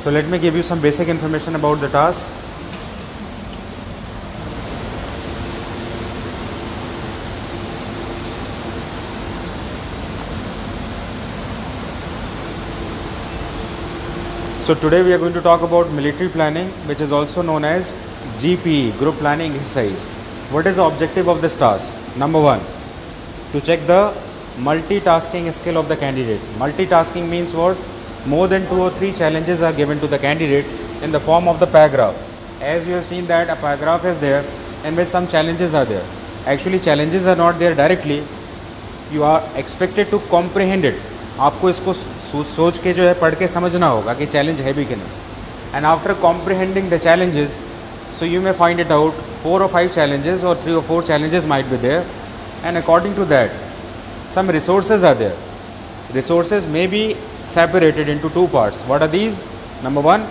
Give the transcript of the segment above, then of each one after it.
So let me give you some basic information about the task. So today we are going to talk about military planning, which is also known as GPE, Group Planning Exercise. What is the objective of this task? Number one, to check the multitasking skill of the candidate. Multitasking means what? More than 2 or 3 challenges are given to the candidates in the form of the paragraph. As you have seen that a paragraph is there and with some challenges are there. Actually challenges are not there directly. You are expected to comprehend it. आपको इसको सोच के जो है पढ़ के समझना होगा कि चैलेंज है भी कि नहीं. And after comprehending the challenges, so you may find it out 4 or 5 challenges or 3 or 4 challenges might be there, and according to that some resources are there. Resources may be separated into 2 parts. What are these? Number 1,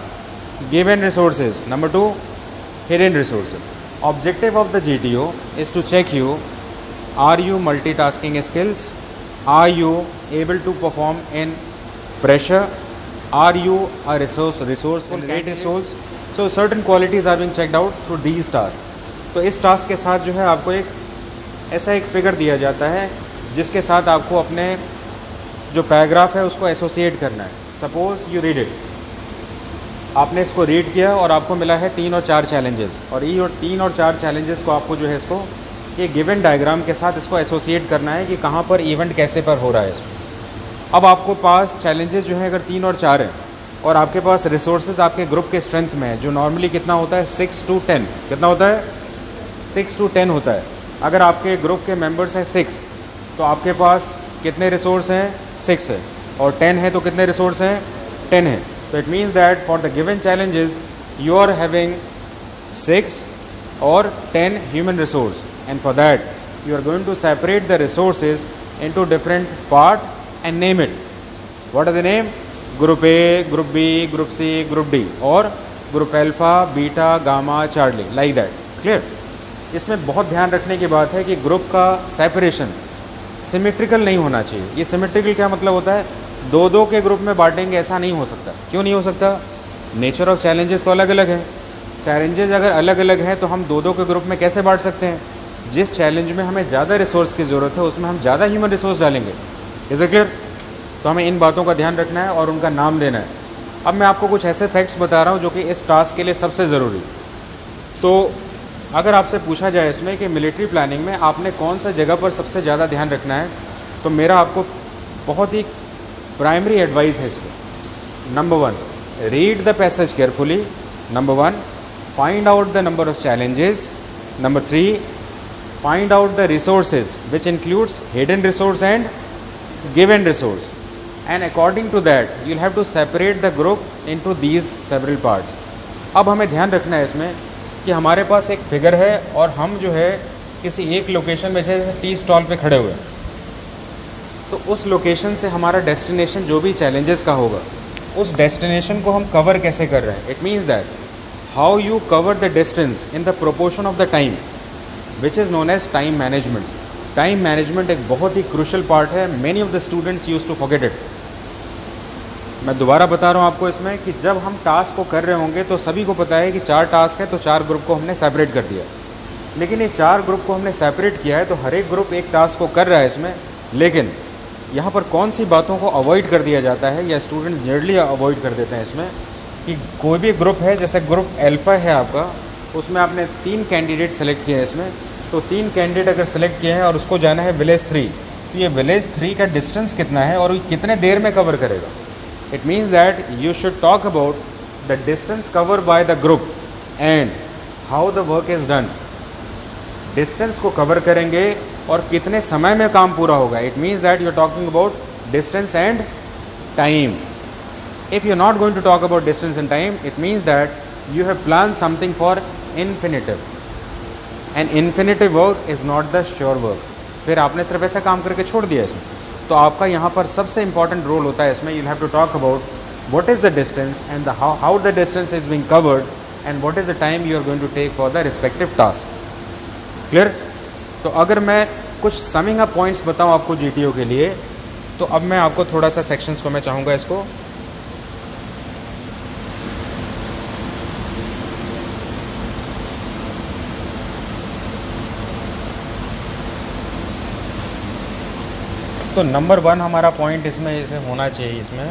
given resources. Number 2, hidden resources. Objective of the GTO is to check you, are you multitasking skills, are you able to perform in pressure, are you a resourceful candidate. So certain qualities are being checked out through these tasks. तो इस task के साथ जो है आपको एक ऐसा एक फिगर दिया जाता है जिसके साथ आपको अपने जो पैराग्राफ है उसको एसोसिएट करना है. सपोज यू रीड इट, आपने इसको रीड किया और आपको मिला है 3 और 4 चैलेंजेस, और ये 3 और 4 चैलेंजेस को आपको जो है इसको ये गिवन डायग्राम के साथ इसको एसोसिएट करना है कि कहाँ पर इवेंट कैसे पर हो रहा है इसमें. अब आपको पास चैलेंजेस जो है अगर 3 और 4 हैं और आपके पास रिसोर्सेज आपके ग्रुप के स्ट्रेंथ में है जो नॉर्मली कितना होता है 6 to 10. कितना होता है? 6 to 10 होता है. अगर आपके ग्रुप के मेंबर्स हैं 6 तो आपके पास कितने रिसोर्स हैं? 6 है. और 10 है तो कितने रिसोर्स हैं? 10 है. तो it means that for the given challenges you are having 6 और 10 human resource, and for that you are going to separate the resources into different part and name it. What are the name? Group A, Group B, Group C, Group D, or Group Alpha, Beta, Gamma, Charlie, like that. Clear? इसमें बहुत ध्यान रखने की बात है कि group का separation symmetrical नहीं होना चाहिए. ये सिमेट्रिकल क्या मतलब होता है? 2-2 के ग्रुप में बांटेंगे ऐसा नहीं हो सकता. क्यों नहीं हो सकता? नेचर ऑफ चैलेंजेस तो अलग अलग है. चैलेंजेस अगर अलग अलग हैं तो हम 2-2 के ग्रुप में कैसे बांट सकते हैं? जिस चैलेंज में हमें ज़्यादा रिसोर्स की ज़रूरत है उसमें हम ज़्यादा ह्यूमन रिसोर्स डालेंगे. Is it clear? तो हमें इन बातों का ध्यान रखना है और उनका नाम देना है. अब मैं आपको कुछ ऐसे फैक्ट्स बता रहा हूँ जो कि इस टास्क के लिए सबसे ज़रूरी. तो अगर आपसे पूछा जाए इसमें कि मिलिट्री प्लानिंग में आपने कौन सा जगह पर सबसे ज़्यादा ध्यान रखना है, तो मेरा आपको बहुत ही प्राइमरी एडवाइस है इसमें. Number 1, read the passage carefully. Number 1, find out the number of challenges. Number 3, find out the resources which includes hidden resource and given resource, and according to that you'll have to separate the group into these several parts. अब हमें ध्यान रखना है इसमें कि हमारे पास एक figure है और हम जो है किसी एक लोकेशन में जैसे टी स्टॉल पे खड़े हुए हैं, तो उस लोकेशन से हमारा डेस्टिनेशन जो भी चैलेंजेस का होगा उस डेस्टिनेशन को हम कवर कैसे कर रहे हैं. It means that how you cover the distance in the proportion of the time, which is known as time management. Time management एक बहुत ही crucial part है. Many of the students used to forget it. मैं दोबारा बता रहा हूँ आपको इसमें कि जब हम टास्क को कर रहे होंगे तो सभी को पता है कि 4 टास्क हैं तो 4 ग्रुप को हमने सेपरेट कर दिया. लेकिन ये 4 ग्रुप को हमने सेपरेट किया है तो हर एक ग्रुप एक टास्क को कर रहा है इसमें. लेकिन यहाँ पर कौन सी बातों को अवॉइड कर दिया जाता है या स्टूडेंट जनरली अवॉइड कर देते हैं इसमें कि कोई भी ग्रुप है, जैसे ग्रुप अल्फ़ा है आपका, उसमें आपने 3 कैंडिडेट सेलेक्ट किए हैं इसमें. तो 3 कैंडिडेट अगर सेलेक्ट किए हैं और उसको जाना है विलेज 3, तो ये विलेज 3 का डिस्टेंस कितना है और कितने देर में कवर करेगा. It means that you should talk about the distance cover by the group and how the work is done. Distance को कवर करेंगे और कितने समय में काम पूरा होगा. It means that you are talking about distance and time. If you are not going to talk about distance and time, it means that you have plan something for infinitive, and infinitive work is not the sure work. फिर आपने सिर्फ ऐसा काम करके छोड़ दिया इसमें. तो आपका यहाँ पर सबसे इंपॉर्टेंट रोल होता है इसमें. You have to talk about what is the distance and the how the distance is being covered and what is the time you are going to take for the respective task. Clear? तो अगर मैं कुछ summing up points बताऊँ आपको GTO के लिए, तो अब मैं आपको थोड़ा सा सेक्शंस को मैं चाहूँगा इसको तो नंबर 1 हमारा पॉइंट इसमें इसे होना चाहिए, इसमें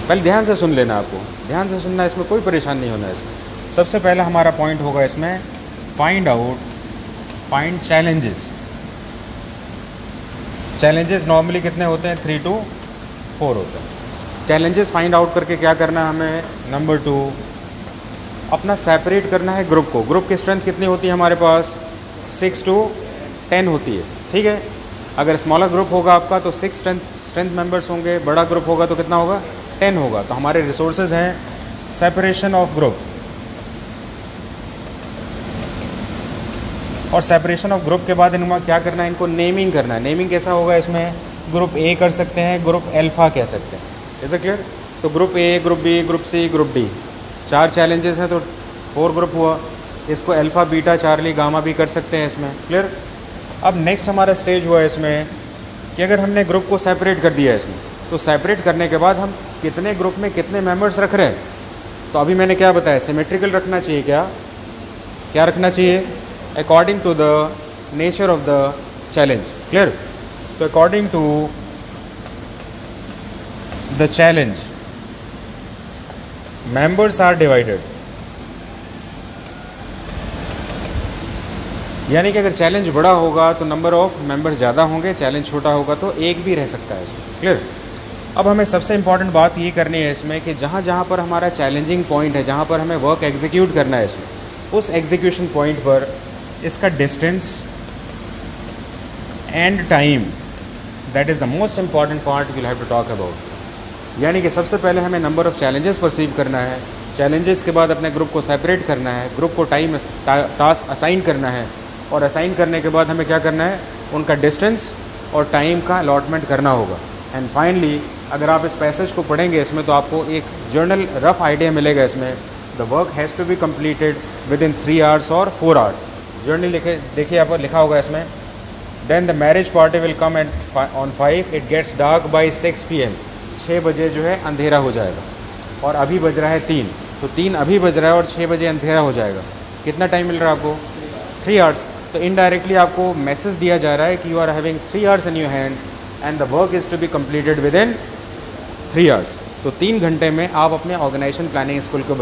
पहले ध्यान से सुन लेना, आपको ध्यान से सुनना, इसमें कोई परेशान नहीं होना। इसमें सबसे पहला हमारा पॉइंट होगा इसमें फाइंड चैलेंजेस। चैलेंजेस नॉर्मली कितने होते हैं? 3 to 4 होते हैं। चैलेंजेस फाइंड आउट करके क्या करना है हमें? नंबर 2 अपना सेपरेट करना है ग्रुप को। ग्रुप की स्ट्रेंथ कितनी होती है हमारे पास? 6 to 10 होती है, ठीक है। अगर स्मॉलर ग्रुप होगा आपका तो 6 स्ट्रेंथ मेंबर्स होंगे, बड़ा ग्रुप होगा तो कितना होगा? 10 होगा। तो हमारे रिसोर्सेज हैं सेपरेशन ऑफ ग्रुप, और सेपरेशन ऑफ ग्रुप के बाद इनमें क्या करना है? इनको नेमिंग करना है। नेमिंग कैसा होगा इसमें? ग्रुप ए कर सकते हैं, ग्रुप अल्फ़ा कह सकते हैं। Is it clear? तो group A, group B, group C, group D, 4 challenges हैं तो 4 ग्रुप हुआ। इसको अल्फ़ा, बीटा, चार्ली, गामा भी कर सकते हैं इसमें। क्लियर? अब नेक्स्ट हमारा स्टेज हुआ इसमें कि अगर हमने ग्रुप को सेपरेट कर दिया इसमें, तो सेपरेट करने के बाद हम कितने ग्रुप में कितने मेंबर्स रख रहे हैं? तो अभी मैंने क्या बताया? सिमेट्रिकल रखना चाहिए। क्या रखना चाहिए? According to the nature of the challenge. Clear? तो according to the challenge members are divided. यानी कि अगर चैलेंज बड़ा होगा तो नंबर ऑफ मेंबर्स ज़्यादा होंगे, चैलेंज छोटा होगा तो एक भी रह सकता है इसमें। क्लियर? अब हमें सबसे इम्पॉर्टेंट बात ये करनी है इसमें कि जहाँ जहाँ पर हमारा चैलेंजिंग पॉइंट है, जहाँ पर हमें वर्क एग्जीक्यूट करना है इसमें, उस एग्जीक्यूशन पॉइंट पर इसका distance and time, that is the most important part will have to talk about. यानी कि सबसे पहले हमें नंबर ऑफ़ चैलेंजेस परसीव करना है, चैलेंजेस के बाद अपने ग्रुप को सेपरेट करना है, ग्रुप को टास्क असाइन करना है, और असाइन करने के बाद हमें क्या करना है? उनका डिस्टेंस और टाइम का अलॉटमेंट करना होगा। एंड फाइनली अगर आप इस पैसेज को पढ़ेंगे इसमें तो आपको एक जर्नल रफ आइडिया मिलेगा इसमें। The work has to be completed within 3 hours और 4 hours। जर्नल देखिए यहाँ पर लिखा होगा इसमें, then the marriage party will come at on 5, it gets dark by 6 PM। 6 बजे जो है अंधेरा हो जाएगा, और अभी बज रहा है 3, तो 3 अभी बज रहा है और 6 बजे अंधेरा हो जाएगा। कितना टाइम मिल रहा है आपको? 3 hours। तो इनडायरेक्टली आपको मैसेज दिया जा रहा है कि you are having 3 hours in your hand and the work is to be completed within 3 hours। तो 3 घंटे में आप अपने ऑर्गेनाइजेशन प्लानिंग स्कूल को